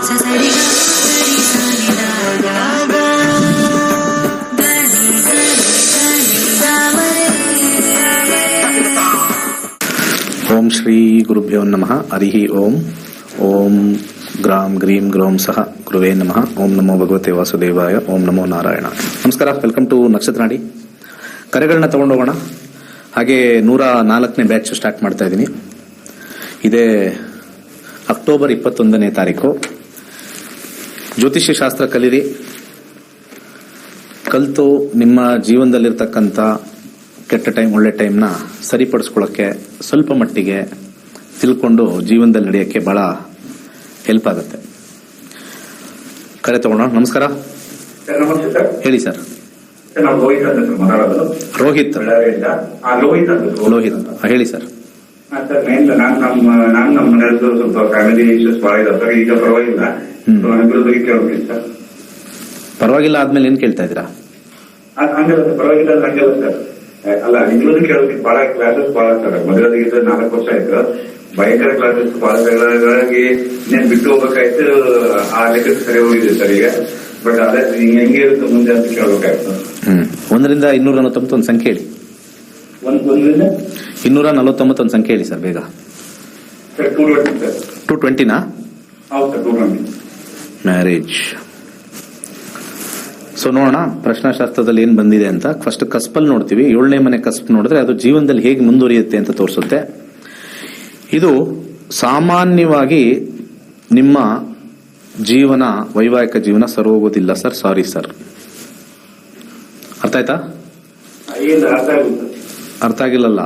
ಓಂ ಶ್ರೀ ಗುರುಭ್ಯೋ ನಮಃ. ಹರಿ ಓಂ. ಓಂ ಗ್ರಾಂ ಗ್ರೀಂ ಗ್ರೌಂ ಸಹ ಗುರುವೇ ನಮಃ. ಓಂ ನಮೋ ಭಗವತೆ ವಾಸುದೇವಾಯ. ಓಂ ನಮೋ ನಾರಾಯಣ. ನಮಸ್ಕಾರ. ವೆಲ್ಕಮ್ ಟು ನಕ್ಷತ್ರ ನಾಡಿ. ಕರೆಗಳನ್ನ ತಗೊಂಡೋಗೋಣ. ಹಾಗೆ 104ನೇ ಬ್ಯಾಚ್ ಸ್ಟಾರ್ಟ್ ಮಾಡ್ತಾ ಇದ್ದೀನಿ. ಇದೇ ಅಕ್ಟೋಬರ್ 21ನೇ ತಾರೀಕು. ಜ್ಯೋತಿಷ್ಯ ಶಾಸ್ತ್ರ ಕಲೀರಿ. ಕಲಿತು ನಿಮ್ಮ ಜೀವನದಲ್ಲಿರ್ತಕ್ಕಂಥ ಕೆಟ್ಟ ಟೈಮ್ ಒಳ್ಳೆ ಟೈಮ್ನ ಸರಿಪಡಿಸ್ಕೊಳ್ಳೋಕ್ಕೆ ಸ್ವಲ್ಪ ಮಟ್ಟಿಗೆ ತಿಳ್ಕೊಂಡು ಜೀವನದಲ್ಲಿ ನಡೆಯೋಕ್ಕೆ ಬಹಳ ಹೆಲ್ಪ್ ಆಗುತ್ತೆ. ಕರೆ ತಗೋಣ. ನಮಸ್ಕಾರ. ಹೇಳಿ ಸರ್. ರೋಹಿತ್. ಲೋಹಿತ್ ಹೇಳಿ ಸರ್. ಪರವಾಗಿಲ್ಲ ಆದ್ಮೇಲೆ ಏನ್ ಕೇಳ್ತಾ ಇದ್ದೀರಾ? ಅಲ್ಲ, ನಿಮ್ಮದು ಕೇಳೋದಕ್ಕೆ ಬಹಳ ಕ್ಲಾಸಸ್ ಬಹಳ ಸರ್. ಮದುವೆಗಿಂತ 4 ವರ್ಷ ಆಯ್ತು. ಭಯಂಕರ ಕ್ಲಾಸಸ್ ಬಹಳ ಸರಿಯಾಗಿ ಇನ್ನೇನ್ ಬಿಟ್ಟು ಹೋಗ್ಬೇಕಾಯ್ತು. ಆ ಲೆಕ್ಕಕ್ಕೆ ಸರಿ ಹೋಗಿದೆ ಸರ್ ಈಗ. ಬಟ್ ಅದೇ ಹೆಂಗೆ ಇರುತ್ತೆ ಮುಂದೆ ಅಂತ ಕೇಳ್ಬೇಕಾಯ್ತು. 1ರಿಂದ 249 ಒಂದು ಸಂಖ್ಯೆ ಹೇಳಿ. 249 ಒಂದು ಸಂಖ್ಯೆ ಹೇಳಿ ಸರ್ ಬೇಗ. Sir 220 sir. 220ನಾ? ಹೌದು ಸರ್, 220. ಮ್ಯಾರೇಜ್. ಸೊ ನೋಡೋಣ ಪ್ರಶ್ನಾಶಾಸ್ತ್ರದಲ್ಲಿ ಏನ್ ಬಂದಿದೆ ಅಂತ. ಫಸ್ಟ್ ಕಸ್ಪಲ್ ನೋಡ್ತೀವಿ. 7ನೇ ಮನೆ ಕಸ್ಪ್ ನೋಡಿದ್ರೆ ಅದು ಜೀವನದಲ್ಲಿ ಹೇಗೆ ಮುಂದುವರಿಯುತ್ತೆ ಅಂತ ತೋರಿಸುತ್ತೆ. ಇದು ಸಾಮಾನ್ಯವಾಗಿ ನಿಮ್ಮ ಜೀವನ, ವೈವಾಹಿಕ ಜೀವನ ಸರೋಗೋದಿಲ್ಲ ಸರ್. Sorry sir. ಅರ್ಥ ಆಯ್ತಾ? ಅರ್ಥ ಆಗಿಲ್ಲಲ್ಲ.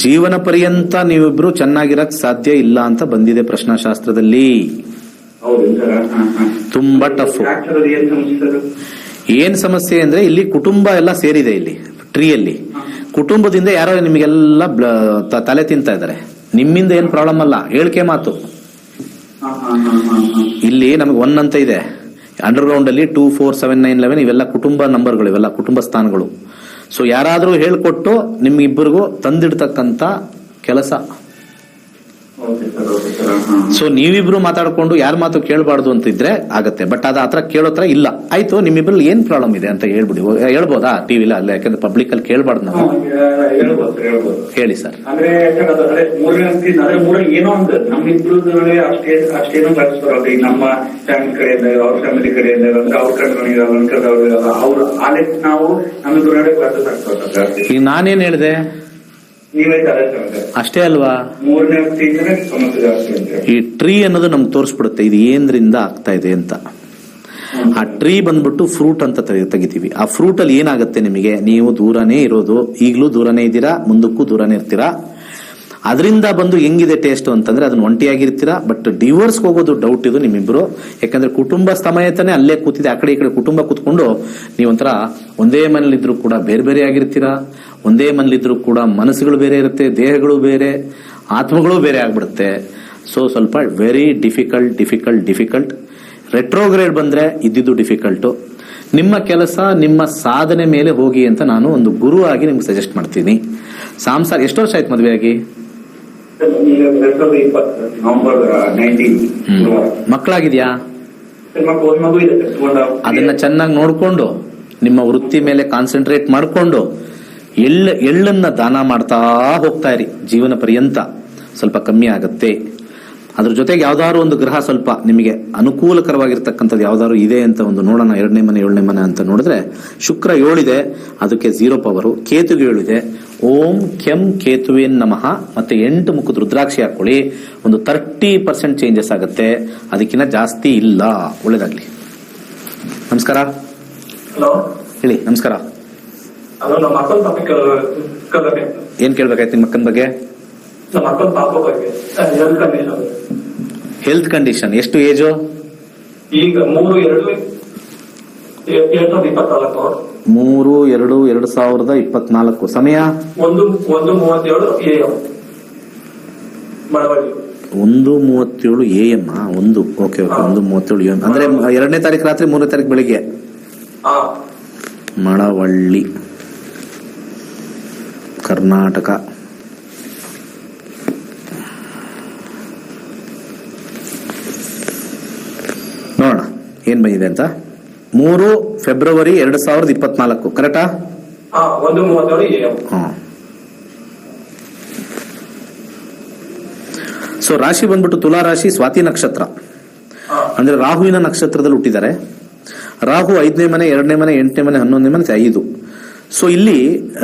ಜೀವನ ಪರ್ಯಂತ ನೀವಿಬ್ರು ಚೆನ್ನಾಗಿರಕ್ ಸಾಧ್ಯ ಇಲ್ಲ ಅಂತ ಬಂದಿದೆ ಪ್ರಶ್ನಾಶಾಸ್ತ್ರದಲ್ಲಿ. ತುಂಬಾ ಟಫ್. ಏನ್ ಸಮಸ್ಯೆ ಅಂದ್ರೆ ಇಲ್ಲಿ ಕುಟುಂಬ ಎಲ್ಲ ಸೇರಿದೆ. ಇಲ್ಲಿ ಟ್ರೀಯಲ್ಲಿ ಕುಟುಂಬದಿಂದ ಯಾರೋ ನಿಮಗೆಲ್ಲ ತಲೆ ತಿಂತಾ ಇದಾರೆ. ನಿಮ್ಮಿಂದ ಏನ್ ಪ್ರಾಬ್ಲಮ್ ಅಲ್ಲ, ಹೇಳಿಕೆ ಮಾತು. ಇಲ್ಲಿ ನಮಗೆ 1 ಅಂತ ಇದೆ. ಅಂಡರ್ಗ್ರೌಂಡ್ ಅಲ್ಲಿ 2, 4, 7, 9, 11 ಇವೆಲ್ಲ ಕುಟುಂಬ ನಂಬರ್ಗಳು, ಇವೆಲ್ಲ ಕುಟುಂಬ ಸ್ಥಾನಗಳು. ಸೊ ಯಾರಾದ್ರೂ ಹೇಳ್ಕೊಟ್ಟು ನಿಮ್ಗಿಬ್ಬರಿಗೂ ತಂದಿಡ್ತಕ್ಕಂತ ಕೆಲಸ. ಸೊ ನೀವಿಬ್ರು ಮಾತಾಡ್ಕೊಂಡು ಯಾರ ಮಾತು ಕೇಳಬಾರ್ದು ಅಂತಿದ್ರೆ ಆಗತ್ತೆ. ಬಟ್ ಅದ ಆತರ ಕೇಳೋತ್ರ ಇಲ್ಲ. ಆಯ್ತು, ನಿಮ್ಮಿಬ್ರಲ್ಲಿ ಏನ್ ಪ್ರಾಬ್ಲಮ್ ಇದೆ ಅಂತ ಹೇಳ್ಬಿಡಿ. ಹೇಳ್ಬೋದಾ ಟಿವಿಲಿ? ಅಲ್ಲ, ಯಾಕಂದ್ರೆ ಪಬ್ಲಿಕ್ ಅಲ್ಲಿ ಕೇಳಬಾರ್ದು ನಾವು. ಹೇಳಿ ಸರ್. ಅಂದ್ರೆ ಏನೋ ಒಂದು ನಮ್ಮಿಬ್ರು ಅಷ್ಟೇನೋ ಕಳಿಸ್ಬಾರ್ದು. ಈಗ ನಮ್ಮ ಫ್ಯಾಮಿಲಿ ಕಡೆಯಿಂದ, ಅವ್ರ ಫ್ಯಾಮಿಲಿ ಕಡೆಯಿಂದ, ಅಂದ್ರೆ ಅವ್ರ ಕಡೆ ಅವ್ರ ಆಲೆ ನಾವು ನಮ್ಮಿಬ್ರು ನಡೆ ಕ್ಲಾಸಸ್ ಆಗ್ತದೆ. ಈಗ ನಾನೇನ್ ಹೇಳಿದೆ? ಅಷ್ಟೇ ಅಲ್ವಾ? ಈ ಟ್ರೀ ಅನ್ನೋದು ನಮ್ಗೆ ತೋರಿಸ್ಬಿಡುತ್ತೆ ಇದು ಏನ್ರಿಂದ ಆಗ್ತಾ ಇದೆ ಅಂತ. ಆ ಟ್ರೀ ಬಂದ್ಬಿಟ್ಟು ಫ್ರೂಟ್ ಅಂತ ತೆಗಿತೀವಿ. ಆ ಫ್ರೂಟ್ ಅಲ್ಲಿ ಏನಾಗುತ್ತೆ ನಿಮಗೆ? ನೀವು ದೂರನೇ ಇರೋದು, ಈಗಲೂ ದೂರನೇ ಇದ್ದೀರಾ, ಮುಂದಕ್ಕೂ ದೂರನೇ ಇರ್ತೀರಾ. ಅದರಿಂದ ಬಂದು ಹೆಂಗಿದೆ ಟೇಸ್ಟ್ ಅಂತಂದ್ರೆ ಅದನ್ನ ಒಂಟಿಯಾಗಿರ್ತೀರಾ. ಬಟ್ ಡಿವೋರ್ಸ್ ಹೋಗೋದು ಡೌಟ್ ಇದು ನಿಮ್ಮಿಬ್ರು. ಯಾಕಂದ್ರೆ ಕುಟುಂಬ ಸಮೇತನೇ ಅಲ್ಲೇ ಕೂತಿದೆ. ಆ ಕಡೆ ಈ ಕಡೆ ಕುಟುಂಬ ಕೂತ್ಕೊಂಡು ನೀವೊಂಥರ ಒಂದೇ ಮನೇಲಿದ್ರು ಕೂಡ ಬೇರೆ ಬೇರೆ ಆಗಿರ್ತೀರಾ. ಒಂದೇ ಮನೇಲಿದ್ರು ಕೂಡ ಮನಸ್ಸುಗಳು ಬೇರೆ ಇರುತ್ತೆ, ದೇಹಗಳು ಬೇರೆ, ಆತ್ಮಗಳು ಬೇರೆ ಆಗ್ಬಿಡುತ್ತೆ. ಸೊ ಸ್ವಲ್ಪ ವೆರಿ ಡಿಫಿಕಲ್ಟ್. ರೆಟ್ರೋಗ್ರೇಡ್ ಬಂದ್ರೆ ಇದ್ದಿದ್ದು ಡಿಫಿಕಲ್ಟು. ನಿಮ್ಮ ಕೆಲಸ, ನಿಮ್ಮ ಸಾಧನೆ ಮೇಲೆ ಹೋಗಿ ಅಂತ ನಾನು ಒಂದು ಗುರು ಆಗಿ ನಿಮ್ಗೆ ಸಜೆಸ್ಟ್ ಮಾಡ್ತೀನಿ. ಸಂಸಾರ ಎಷ್ಟು ವರ್ಷ ಆಯ್ತು ಮದುವೆ ಆಗಿ? ಮಕ್ಕಳಾಗಿದ್ಯಾ? ಅದನ್ನ ಚೆನ್ನಾಗಿ ನೋಡ್ಕೊಂಡು ನಿಮ್ಮ ವೃತ್ತಿ ಮೇಲೆ ಕಾನ್ಸಂಟ್ರೇಟ್ ಮಾಡ್ಕೊಂಡು ಎಳ್ಳನ್ನ ದಾನ ಮಾಡ್ತಾ ಹೋಗ್ತಾ ಇರಿ. ಜೀವನ ಪರ್ಯಂತ ಸ್ವಲ್ಪ ಕಮ್ಮಿ ಆಗತ್ತೆ. ಅದ್ರ ಜೊತೆಗೆ ಯಾವ್ದಾದ್ರು ಒಂದು ಗ್ರಹ ಸ್ವಲ್ಪ ನಿಮಗೆ ಅನುಕೂಲಕರವಾಗಿರ್ತಕ್ಕಂಥದ್ದು ಯಾವ್ದಾದ್ರು ಇದೆ ಅಂತ ಒಂದು ನೋಡೋಣ. 2ನೇ ಮನೆ 7ನೇ ಮನೆ ಅಂತ ನೋಡಿದ್ರೆ ಶುಕ್ರ 7 ಇದೆ, ಅದಕ್ಕೆ 0 ಪವರು. ಕೇತುಗೆ 7 ಇದೆ. ಓಂ ಕೆಂ ಕೇತುವೇನ್ ನಮಃ. ಮತ್ತೆ 8 ಮುಖದ ರುದ್ರಾಕ್ಷಿ ಹಾಕೊಳ್ಳಿ. ಒಂದು 30% ಚೇಂಜಸ್ ಆಗುತ್ತೆ, ಅದಕ್ಕಿಂತ ಜಾಸ್ತಿ ಇಲ್ಲ. ಒಳ್ಳೇದಾಗ್ಲಿ. ನಮಸ್ಕಾರ. ಹೇಳಿ. ನಮಸ್ಕಾರ. ಏನ್ ಕೇಳ್ಬೇಕಾಯ್ತು ನಿಮ್ಮ ಮಕ್ಕನ ಬಗ್ಗೆ? Health condition. ಎಷ್ಟು ಏಜು? ಈಗ 3/2/2024. ಸಮಯ 1:37 AM. 1:37 AM. 1 ಓಕೆ. 1:37 AM ಅಂದ್ರೆ 2ನೇ ತಾರೀಕು ರಾತ್ರಿ, 3ನೇ ತಾರೀಕು ಬೆಳಿಗ್ಗೆ. ಮಳವಳ್ಳಿ, ಕರ್ನಾಟಕ. ಏನ್ ಬಂದಿದೆ ಅಂತ. 3 ಫೆಬ್ರವರಿ 2024 ಕರೆಕ್ಟಾ? 1:37 ಹಾ. ಸೊ ರಾಶಿ ಬಂದ್ಬಿಟ್ಟು ತುಲಾ ರಾಶಿ, ಸ್ವಾತಿ ನಕ್ಷತ್ರ, ಅಂದ್ರೆ ರಾಹುವಿನ ನಕ್ಷತ್ರದಲ್ಲಿ ಹುಟ್ಟಿದ್ದಾರೆ. ರಾಹು 5ನೇ ಮನೆ, 2ನೇ ಮನೆ, 8ನೇ ಮನೆ, 11ನೇ ಮನೆ, 5. ಸೊ ಇಲ್ಲಿ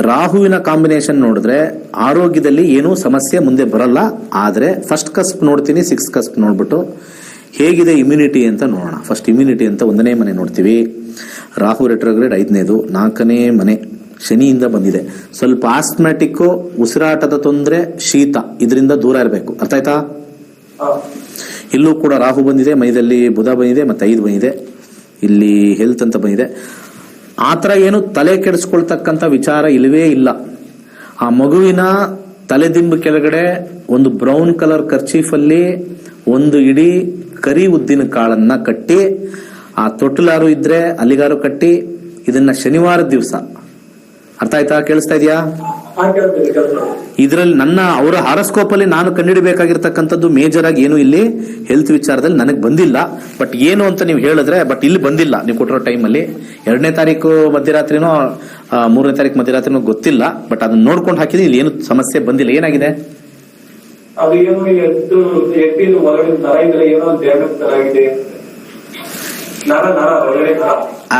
ರಾಹುವಿನ ಕಾಂಬಿನೇಷನ್ ನೋಡಿದ್ರೆ ಆರೋಗ್ಯದಲ್ಲಿ ಏನೂ ಸಮಸ್ಯೆ ಮುಂದೆ ಬರಲ್ಲ. ಆದ್ರೆ ಫಸ್ಟ್ ಕಸ್ಪ್ ನೋಡ್ತೀನಿ, 6 ಕಸ್ಪ್ ನೋಡ್ಬಿಟ್ಟು ಹೇಗಿದೆ ಇಮ್ಯುನಿಟಿ ಅಂತ ನೋಡೋಣ. ಫಸ್ಟ್ ಇಮ್ಯುನಿಟಿ ಅಂತ 1ನೇ ಮನೆ ನೋಡ್ತೀವಿ. ರಾಹು ರೆಟ್ರೋಗ್ರೇಡ್ 5ನೇದು, 4ನೇ ಮನೆ ಶನಿಯಿಂದ ಬಂದಿದೆ. ಸ್ವಲ್ಪ ಆಸ್ಮ್ಯಾಟಿಕ್, ಉಸಿರಾಟದ ತೊಂದರೆ, ಶೀತ, ಇದರಿಂದ ದೂರ ಇರಬೇಕು. ಅರ್ಥ ಆಯ್ತಾ? ಇಲ್ಲೂ ಕೂಡ ರಾಹು ಬಂದಿದೆ, ಮೈದಲ್ಲಿ ಬುಧ ಬಂದಿದೆ, ಮತ್ತೆ 5 ಬಂದಿದೆ. ಇಲ್ಲಿ ಹೆಲ್ತ್ ಅಂತ ಬಂದಿದೆ. ಆತರ ಏನು ತಲೆ ಕೆಡಿಸ್ಕೊಳ್ತಕ್ಕಂಥ ವಿಚಾರ ಇಲ್ಲವೇ ಇಲ್ಲ. ಆ ಮಗುವಿನ ತಲೆದಿಂಬು ಕೆಳಗಡೆ ಒಂದು ಬ್ರೌನ್ ಕಲರ್ ಕರ್ಚೀಫ್ ಅಲ್ಲಿ ಒಂದು ಇಡೀ ಕರಿ ಉದ್ದಿನ ಕಾಳನ್ನ ಕಟ್ಟಿ, ಆ ತೊಟ್ಟಲಾರು ಇದ್ರೆ ಅಲ್ಲಿಗಾರು ಕಟ್ಟಿ, ಇದನ್ನ ಶನಿವಾರದ ದಿವಸ, ಅರ್ಥ ಆಯ್ತಾ? ಕೇಳಿಸ್ತಾ ಇದೆಯಾ? ಇದರಲ್ಲಿ ಅವರ ಹಾರಸ್ಕೋಪ್ ಅಲ್ಲಿ ನಾನು ಕಂಡುಹಿಡಬೇಕಾಗಿರ್ತಕ್ಕಂಥದ್ದು ಮೇಜರ್ ಆಗಿ ಏನು ಇಲ್ಲಿ ಹೆಲ್ತ್ ವಿಚಾರದಲ್ಲಿ ನನಗೆ ಬಂದಿಲ್ಲ. ಬಟ್ ಏನು ಅಂತ ನೀವು ಹೇಳಿದ್ರೆ, ಬಟ್ ಇಲ್ಲಿ ಬಂದಿಲ್ಲ ನೀವು ಕೊಟ್ಟಿರೋ ಟೈಮಲ್ಲಿ. 2ನೇ ತಾರೀಕು ಮಧ್ಯರಾತ್ರಿನೋ 3ನೇ ತಾರೀಕು ಮಧ್ಯರಾತ್ರಿನೋ ಗೊತ್ತಿಲ್ಲ. ಬಟ್ ಅದನ್ನ ನೋಡ್ಕೊಂಡು ಹಾಕಿದ್ರೆ ಇಲ್ಲಿ ಏನು ಸಮಸ್ಯೆ ಬಂದಿಲ್ಲ. ಏನಾಗಿದೆ? ಅದು ಏನು ಎದ್ದು ಹೊರಗಡೆ ನರ ಇದ್ರೆ ಏನೋ ಡ್ಯಾಮೇಜ್ ತರ ಆಗಿದೆ. ನರ ಹೊರಗಡೆ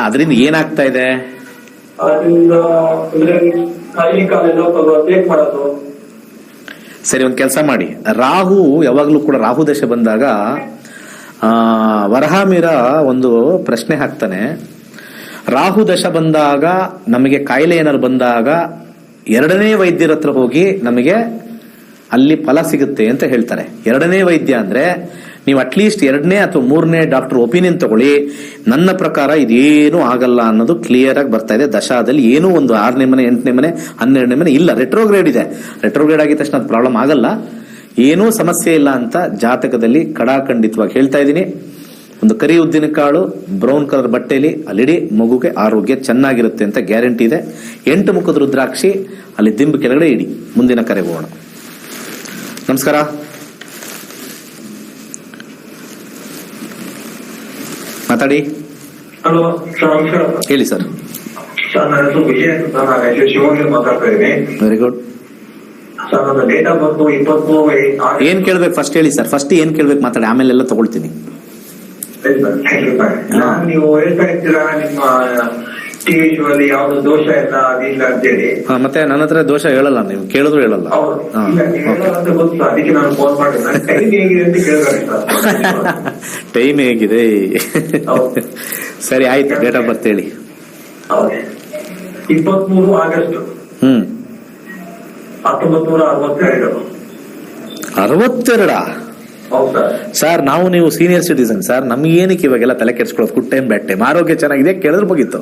ಅದರಿಂದ ಏನಾಗ್ತಾ ಇದೆ? ಅದರಿಂದ ಅಂದ್ರೆ ಕೈ ಕಾಲೆಲ್ಲ ಟೇಕ್ ಮಾಡೋದು. ಸರಿ, ಒಂದ್ ಕೆಲಸ ಮಾಡಿ. ರಾಹು ಯಾವಾಗ್ಲೂ ಕೂಡ ರಾಹು ದಶೆ ಬಂದಾಗ ವರಹಾಮೀರ ಒಂದು ಪ್ರಶ್ನೆ ಹಾಕ್ತಾನೆ. ರಾಹು ದಶ ಬಂದಾಗ ನಮಗೆ ಕಾಯಿಲೆ ಏನಾದ್ರು ಬಂದಾಗ 2ನೇ ವೈದ್ಯರ ಹತ್ರ ಹೋಗಿ ನಮಗೆ ಅಲ್ಲಿ ಫಲ ಸಿಗುತ್ತೆ ಅಂತ ಹೇಳ್ತಾರೆ. 2ನೇ ವೈದ್ಯ ಅಂದ್ರೆ ನೀವು ಅಟ್ಲೀಸ್ಟ್ 2ನೇ ಅಥವಾ 3ನೇ ಡಾಕ್ಟರ್ ಒಪಿನಿಯನ್ ತಗೊಳ್ಳಿ. ನನ್ನ ಪ್ರಕಾರ ಇದೇನು ಆಗಲ್ಲ ಅನ್ನೋದು ಕ್ಲಿಯರ್ ಆಗಿ ಬರ್ತಾ ಇದೆ. ದಶಾದಲ್ಲಿ ಏನೂ ಒಂದು 6ನೇ ಮನೆ, 8ನೇ ಮನೆ, 12ನೇ ಮನೆ ಇಲ್ಲ. ರೆಟ್ರೋಗ್ರೇಡ್ ಇದೆ. ರೆಟ್ರೋಗ್ರೇಡ್ ಆಗಿದ ತಕ್ಷಣ ಅದು ಪ್ರಾಬ್ಲಮ್ ಆಗಲ್ಲ, ಏನೂ ಸಮಸ್ಯೆ ಇಲ್ಲ ಅಂತ ಜಾತಕದಲ್ಲಿ ಕಡಾಖಂಡಿತವಾಗಿ ಹೇಳ್ತಾ ಇದ್ದೀನಿ. ಒಂದು ಕರಿ ಉದ್ದಿನ ಕಾಳು ಬ್ರೌನ್ ಕಲರ್ ಬಟ್ಟೆಯಲ್ಲಿ ಅಲ್ಲಿಡಿ ಮಗುಗೆ ಆರೋಗ್ಯ ಚೆನ್ನಾಗಿರುತ್ತೆ ಅಂತ ಗ್ಯಾರಂಟಿ ಇದೆ. 8 ಮುಖದ ರುದ್ರಾಕ್ಷಿ ಅಲ್ಲಿ ದಿಂಬು ಕೆಳಗಡೆ ಇಡಿ. ಮುಂದಿನ ಕರೆ ಹೋಗೋಣ. ನಮಸ್ಕಾರ. ಮಾತಾಡಿ. ಹಲೋ ಸರ್, ನಮಸ್ಕಾರ. ಹೇಳಿ ಸರ್. ಸರ್, ನನ್ನ ಹೆಸರು ವಿಜಯ್ ಅಂತ. ನಾನು ಶಿವಮೊಗ್ಗದಿಂದ ಮಾತಾಡ್ತಾ ಇದ್ದೀನಿ. Very good. ಸರ್, ನನ್ನ ಡೇಟ್ ಆಫ್ ಬರ್ತ್ 23 ಏನ್ ಕೇಳ್ಬೇಕು ಫಸ್ಟ್ ಹೇಳಿ ಸರ್. ಫಸ್ಟ್ ಏನ್ ಕೇಳ್ಬೇಕು ಮಾತಾಡಿ, ಆಮೇಲೆ ಎಲ್ಲ ತಗೊಳ್ತೀನಿ. ನೀವು ಹೇಳ್ತಾ ಇರ್ತೀರಾ ನಿಮ್ಮ ಟಿವಿ ಶೋ ಅಲ್ಲಿ ಯಾವ್ದು ದೋಷ ಇಲ್ಲ ಅದಿಲ್ಲ ಅಂತೇಳಿ. ಮತ್ತೆ ನನ್ನ ಹತ್ರ ದೋಷ ಹೇಳಲ್ಲ, ನೀವು ಕೇಳಿದ್ರು ಹೇಳಲ್ಲ. ಅಂತ ಗೊತ್ತು, ಅದಕ್ಕೆ ನಾನು ಫೋನ್ ಮಾಡಿದೆ. ಟೈಮ್ ಹೇಗಿದೆ ಅಂತ ಕೇಳಿದ್ರೆ ಟೈಮ್ ಹೇಗಿದೆ? ಸರಿ ಆಯ್ತು, ಡೇಟ್ ಆಫ್ ಬರ್ತ್ ಹೇಳಿ. 23 ಆಗಸ್ಟ್ 1962. 62? ಸರ್, ನಾವು ನೀವು ಸೀನಿಯರ್ ಸಿಟಿಸನ್ ಸರ್. ನಮ್ಗೆ ಏನಕ್ಕೆ ಇವಾಗೆಲ್ಲ ತಲೆ ಕೆಡ್ಸ್ಕೊಳ್ಳೋದು? ಗುಡ್ ಟೈಮ್ ಬ್ಯಾಡ್ ಟೈಮ್, ಆರೋಗ್ಯ ಚೆನ್ನಾಗಿದೆ ಕೇಳಿದ್ರೆ ಮುಗೀತು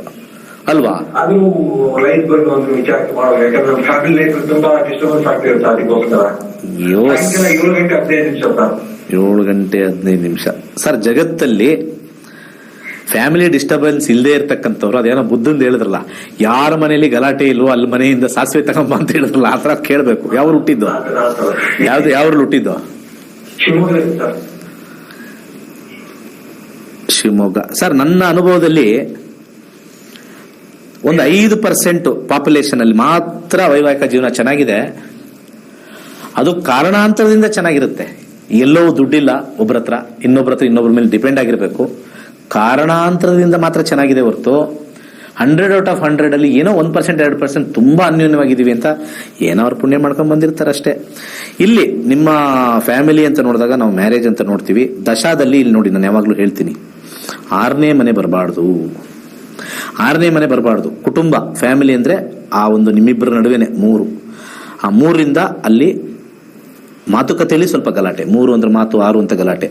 ಅಲ್ವಾ? ಅದು ಲೈಫ್ ಬಗ್ಗೆ ಒಂದು ವಿಚಾರ ಮಾಡುವ, ಯಾಕಂದ್ರೆ ಫ್ಯಾಮಿಲಿ ಲೈಫ್ ತುಂಬಾ ಡಿಸ್ಟರ್ಬೆನ್ಸ್ ಆಗ್ತಿರುತ್ತೆ. ಅದಕ್ಕೋಸ್ಕರ 7 ಗಂಟೆ 15 ನಿಮಿಷ ಸರ್. ಜಗತ್ತಲ್ಲಿ ಫ್ಯಾಮಿಲಿ ಡಿಸ್ಟರ್ಬೆನ್ಸ್ ಇಲ್ಲದೆ ಇರ್ತಕ್ಕಂಥವ್ರು, ಅದೇನೋ ಬುದ್ಧಂದು ಹೇಳಿದ್ರಲ್ಲ, ಯಾರ ಮನೆಯಲ್ಲಿ ಗಲಾಟೆ ಇಲ್ವೋ ಅಲ್ಲಿ ಮನೆಯಿಂದ ಸಾಸಿವೆ ತಗೊಂಬ ಅಂತ ಹೇಳಿದ್ರಲ್ಲ, ಆ ತರ ಕೇಳ್ಬೇಕು. ಯಾವ್ರು ಹುಟ್ಟಿದ್ದು? ಯಾವ್ರಲ್ಲಿ ಹುಟ್ಟಿದ್ದು? ಶಿವಮೊಗ್ಗ. ಸರ್, ನನ್ನ ಅನುಭವದಲ್ಲಿ ಒಂದು 5% ಪಾಪ್ಯುಲೇಷನ್ ಅಲ್ಲಿ ಮಾತ್ರ ವೈವಾಹಿಕ ಜೀವನ ಚೆನ್ನಾಗಿದೆ. ಅದು ಕಾರಣಾಂತರದಿಂದ ಚೆನ್ನಾಗಿರುತ್ತೆ. ಎಲ್ಲೋ ದುಡ್ಡಿಲ್ಲ ಒಬ್ಬರ ಹತ್ರ, ಇನ್ನೊಬ್ಬರ ಮೇಲೆ ಡಿಪೆಂಡ್ ಆಗಿರ್ಬೇಕು. ಕಾರಣಾಂತರದಿಂದ ಮಾತ್ರ ಚೆನ್ನಾಗಿದೆ ಹೊರತು 100 ಔಟ್ ಆಫ್ 100 ಅಲ್ಲಿ ಏನೋ 1% 2% ತುಂಬಾ ಅನ್ಯೋನ್ಯವಾಗಿದ್ದೀವಿ ಅಂತ ಏನೋ ಅವ್ರು ಪುಣ್ಯ ಮಾಡ್ಕೊಂಡ್ ಬಂದಿರ್ತಾರೆ ಅಷ್ಟೇ. ಇಲ್ಲಿ ನಿಮ್ಮ ಫ್ಯಾಮಿಲಿ ಅಂತ ನೋಡಿದಾಗ ನಾವು ಮ್ಯಾರೇಜ್ ಅಂತ ನೋಡ್ತೀವಿ. ದಶಾದಲ್ಲಿ ಇಲ್ಲಿ ನೋಡಿ, ನಾನು ಯಾವಾಗ್ಲೂ ಹೇಳ್ತೀನಿ, 6ನೇ ಮನೆ ಬರಬಾರ್ದು. 6ನೇ ಮನೆ ಬರಬಾರ್ದು. ಕುಟುಂಬ ಫ್ಯಾಮಿಲಿ ಅಂದ್ರೆ ಆ ಒಂದು ನಿಮ್ಮಿಬ್ಬರ ನಡುವೆನೆ 3. ಆ 3ರಿಂದ ಅಲ್ಲಿ ಮಾತುಕತೆಯಲ್ಲಿ ಸ್ವಲ್ಪ ಗಲಾಟೆ. 3 ಅಂದ್ರೆ ಮಾತು, 6 ಅಂತ ಗಲಾಟೆ.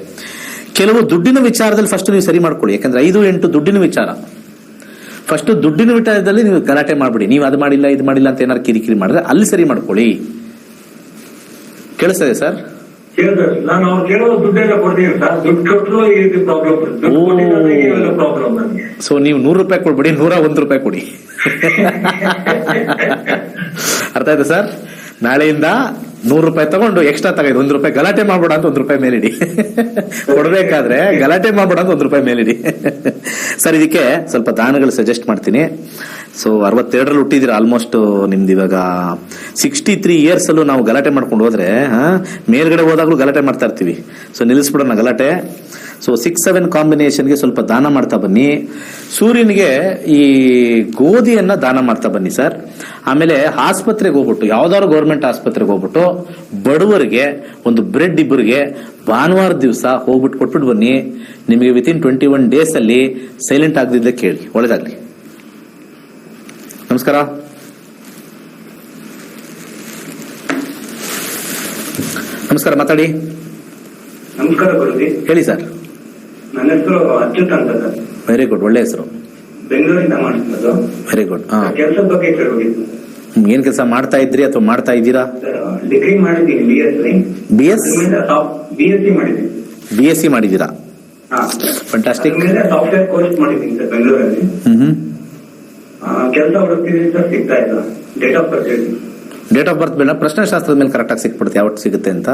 ಕೆಲವು ದುಡ್ಡಿನ ವಿಚಾರದಲ್ಲಿ ಫಸ್ಟ್ ನೀವು ಸರಿ ಮಾಡ್ಕೊಳ್ಳಿ. ಯಾಕಂದ್ರೆ 5, 8 ದುಡ್ಡಿನ ವಿಚಾರ. ಫಸ್ಟ್ ದುಡ್ಡಿನ ವಿಚಾರದಲ್ಲಿ ನೀವು ಗಲಾಟೆ ಮಾಡ್ಬಿಡಿ. ನೀವು ಅದು ಮಾಡಿಲ್ಲ ಇದು ಮಾಡಿಲ್ಲ ಅಂತ ಏನಾರು ಕಿರಿಕಿರಿ ಮಾಡಿದ್ರೆ ಅಲ್ಲಿ ಸರಿ ಮಾಡ್ಕೊಳ್ಳಿ. ಕೇಳಿಸ್ತದೆ ಸರ್? ನಾನು ಅವ್ರು ಕೇಳೋ ದುಡ್ಡೆಲ್ಲ ಕೊಡ್ತೀನಿ ಸರ್. ದುಡ್ಡು ಕೊಟ್ಟರು ಪ್ರಾಬ್ಲಮ್ ನನಗೆ. ಸೊ ನೀವು 100 ರೂಪಾಯಿ ಕೊಡ್ಬಿಡಿ, 101 ರೂಪಾಯಿ ಕೊಡಿ. ಅರ್ಥ ಆಯ್ತಾ ಸರ್? ನಾಳೆಯಿಂದ ₹100 ತಗೊಂಡು ಎಕ್ಸ್ಟ್ರಾ ತಗೊಂಡು ₹1 ಗಲಾಟೆ ಮಾಡ್ಬೇಡ ಅಂತ ₹1 ಮೇಲಿಡಿ. ಕೊಡ್ಬೇಕಾದ್ರೆ ಗಲಾಟೆ ಮಾಡ್ಬೇಡ ಅಂತ ₹1 ಮೇಲಿಡಿ. ಸರ್, ಇದಕ್ಕೆ ಸ್ವಲ್ಪ ದಾನಗಳು ಸಜೆಸ್ಟ್ ಮಾಡ್ತೀನಿ. ಸೊ 62ರಲ್ಲಿ ಹುಟ್ಟಿದಿರ, ಆಲ್ಮೋಸ್ಟ್ ನಿಮ್ದು ಇವಾಗ 63 ಇಯರ್ಸ್ ಅಲ್ಲೂ ನಾವು ಗಲಾಟೆ ಮಾಡ್ಕೊಂಡು ಹೋದ್ರೆ ಮೇಲ್ಗಡೆ ಹೋದಾಗ್ಲೂ ಗಲಾಟೆ ಮಾಡ್ತಾ ಇರ್ತೀವಿ. ಸೊ ನಿಲ್ಲಿಸ್ಬಿಡೋಣ ಗಲಾಟೆ. ಸೊ 6-7 ಕಾಂಬಿನೇಷನ್ಗೆ ಸ್ವಲ್ಪ ದಾನ ಮಾಡ್ತಾ ಬನ್ನಿ. ಸೂರ್ಯನಿಗೆ ಈ ಗೋಧಿಯನ್ನ ದಾನ ಮಾಡ್ತಾ ಬನ್ನಿ ಸರ್. ಆಮೇಲೆ ಆಸ್ಪತ್ರೆಗೆ ಹೋಗ್ಬಿಟ್ಟು, ಯಾವ್ದಾದ್ರು ಗೌರ್ಮೆಂಟ್ ಆಸ್ಪತ್ರೆಗೆ ಹೋಗ್ಬಿಟ್ಟು ಬಡವರಿಗೆ ಒಂದು ಬ್ರೆಡ್ ಇಬ್ಬರಿಗೆ ಭಾನುವಾರ ದಿವಸ ಹೋಗ್ಬಿಟ್ಟು ಕೊಟ್ಬಿಟ್ಟು ಬನ್ನಿ. ನಿಮಗೆ ವಿತಿನ್ 21 ಡೇಸ್ ಅಲ್ಲಿ ಸೈಲೆಂಟ್ ಆಗದಿದ್ದೆ ಕೇಳಿ. ಒಳ್ಳೇದಾಗ್ಲಿ. ನಮಸ್ಕಾರ. ನಮಸ್ಕಾರ, ಮಾತಾಡಿ. ನಮಸ್ಕಾರ ಗುರುಜಿ. ಹೇಳಿ ಸರ್. ನನ್ನ ಹೆಸರು ಅಚ್ಯುತ್ ಅಂತ ಸರ್. ವೆರಿ ಗುಡ್, ಒಳ್ಳೆ ಹೆಸರು. ಬೆಂಗಳೂರಿಂದ ಮಾಡ್ತಿರೋದು. Very good. ಕೆಲಸದ ಬಗ್ಗೆ ಕೇಳಬೇಕಿತ್ತು. ಏನ್ ಕೆಲಸ ಮಾಡ್ತಾ ಇದ್ರಿ ಅಥವಾ ಮಾಡ್ತಾ ಇದ್ದೀರಾ? ಡಿಗ್ರಿ ಮಾಡಿದ್ದೀನಿ BSc ಮಾಡಿದ್ದೀನಿ. BSc ಮಾಡಿದ್ದೀರಾ? ಫ್ಯಾಂಟಾಸ್ಟಿಕ್. ಸಾಫ್ಟ್ವೇರ್ ಕೋರ್ಸ್ ಮಾಡಿದ್ದೀನಿ ಸರ್ ಬೆಂಗಳೂರಲ್ಲಿ. ಕೆಲಸ ಹುಡುಕ್ತಿದ್ದೀನಿ ಸರ್, ಸಿಗ್ತಾ ಇಲ್ಲ. ಡೇಟ್ ಆಫ್ ಬರ್ತ್ ಬೇಡ, ಪ್ರಶ್ನೆಶಾಸ್ತ್ರದ ಮೇಲೆ ಕರೆಕ್ಟ್ ಆಗಿ ಸಿಕ್ಬಿಡುತ್ತೆ ಯಾವತ್ತು ಸಿಗುತ್ತೆ ಅಂತ.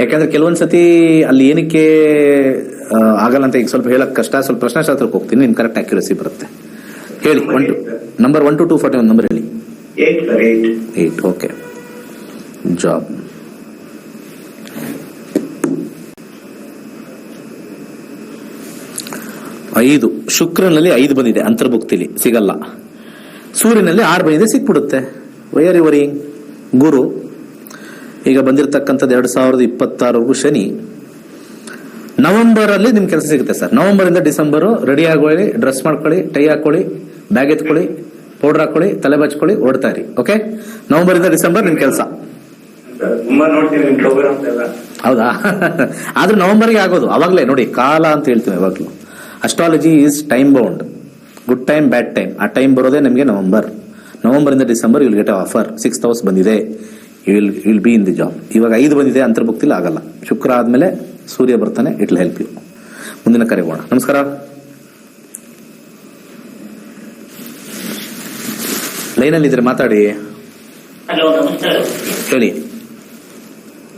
ಯಾಕಂದ್ರೆ ಕೆಲವೊಂದ್ಸತಿ ಅಲ್ಲಿ ಏನಕ್ಕೆ ಆಗಲ್ಲ ಅಂತ ಈಗ ಸ್ವಲ್ಪ ಹೇಳಕ್ ಕಷ್ಟ. ಸ್ವಲ್ಪ ಪ್ರಶ್ನೆಶಾಸ್ತ್ರಕ್ಕೆ ಹೋಗ್ತೀನಿ, ನಿಮ್ ಕರೆಕ್ಟ್ ಅಕ್ಯುರಸಿ ಬರುತ್ತೆ. ಹೇಳಿ. ನಂಬರ್ 1 to 241 ನಂಬರ್ ಹೇಳಿ. 8. ಓಕೆ. ಜಾಬ್. ಐದು. ಶುಕ್ರನಲ್ಲಿ 5 ಬಂದಿದೆ, ಅಂತರ್ಭುಕ್ತಿಲಿ ಸಿಗಲ್ಲ. ಸೂರ್ಯನಲ್ಲಿ 6 ಬಂದಿದೆ, ಸಿಕ್ಬಿಡುತ್ತೆ. ವೈಆರ್ ಯುವರಿ ಗುರು. ಈಗ ಬಂದಿರತಕ್ಕಂಥದ್ದು 2026 ಶನಿ. ನವೆಂಬರ್ ಅಲ್ಲಿ ನಿಮ್ ಕೆಲಸ ಸಿಗುತ್ತೆ ಸರ್. ನವೆಂಬರ್ ಇಂದ ಡಿಸೆಂಬರ್ ರೆಡಿ ಆಗೋಳಿ, ಡ್ರೆಸ್ ಮಾಡ್ಕೊಳ್ಳಿ, ಟೈ ಹಾಕೊಳ್ಳಿ, ಬ್ಯಾಗ್ ಎತ್ಕೊಳ್ಳಿ, ಪೌಡರ್ ಹಾಕೊಳ್ಳಿ, ತಲೆ ಬಚ್ಕೊಳ್ಳಿ, ಓಡ್ತಾ ಇರಿ. ಓಕೆ. ನವೆಂಬರ್ ಇಂದ ಡಿಸೆಂಬರ್ ನಿಮ್ ಕೆಲಸ. ಹೌದಾ? ಆದ್ರೆ ನವೆಂಬರ್ಗೆ ಆಗೋದು ಅವಾಗ್ಲೇ ನೋಡಿ, ಕಾಲ ಅಂತ ಹೇಳ್ತೀವಿ ಯಾವಾಗ್ಲೂ. Astrology is time bound. Good time, bad time. ಆ ಟೈಮ್ ಬರೋದೇ ನಮಗೆ ನವೆಂಬರ್ ಇಂದ December. Will get offer. 6th house ಬಂದಿದೆ, will be in the job. ಇವಾಗ 5 ಬಂದಿದೆ, ಅಂತರ್ಭುಕ್ತಿಲಿ ಆಗಲ್ಲ. ಶುಕ್ರ ಆದ್ಮೇಲೆ ಸೂರ್ಯ ಬರ್ತಾನೆ, ಇಟ್ ವಿಲ್ ಹೆಲ್ಪ್ ಯು. ಮುಂದಿನ ಕರೆ ಹೋಗೋಣ. ನಮಸ್ಕಾರ. ಲೈನಲ್ಲಿ ಇದ್ರೆ ಮಾತಾಡಿ. ಹಲೋ, ನಮಸ್ಕಾರ. ಹೇಳಿ.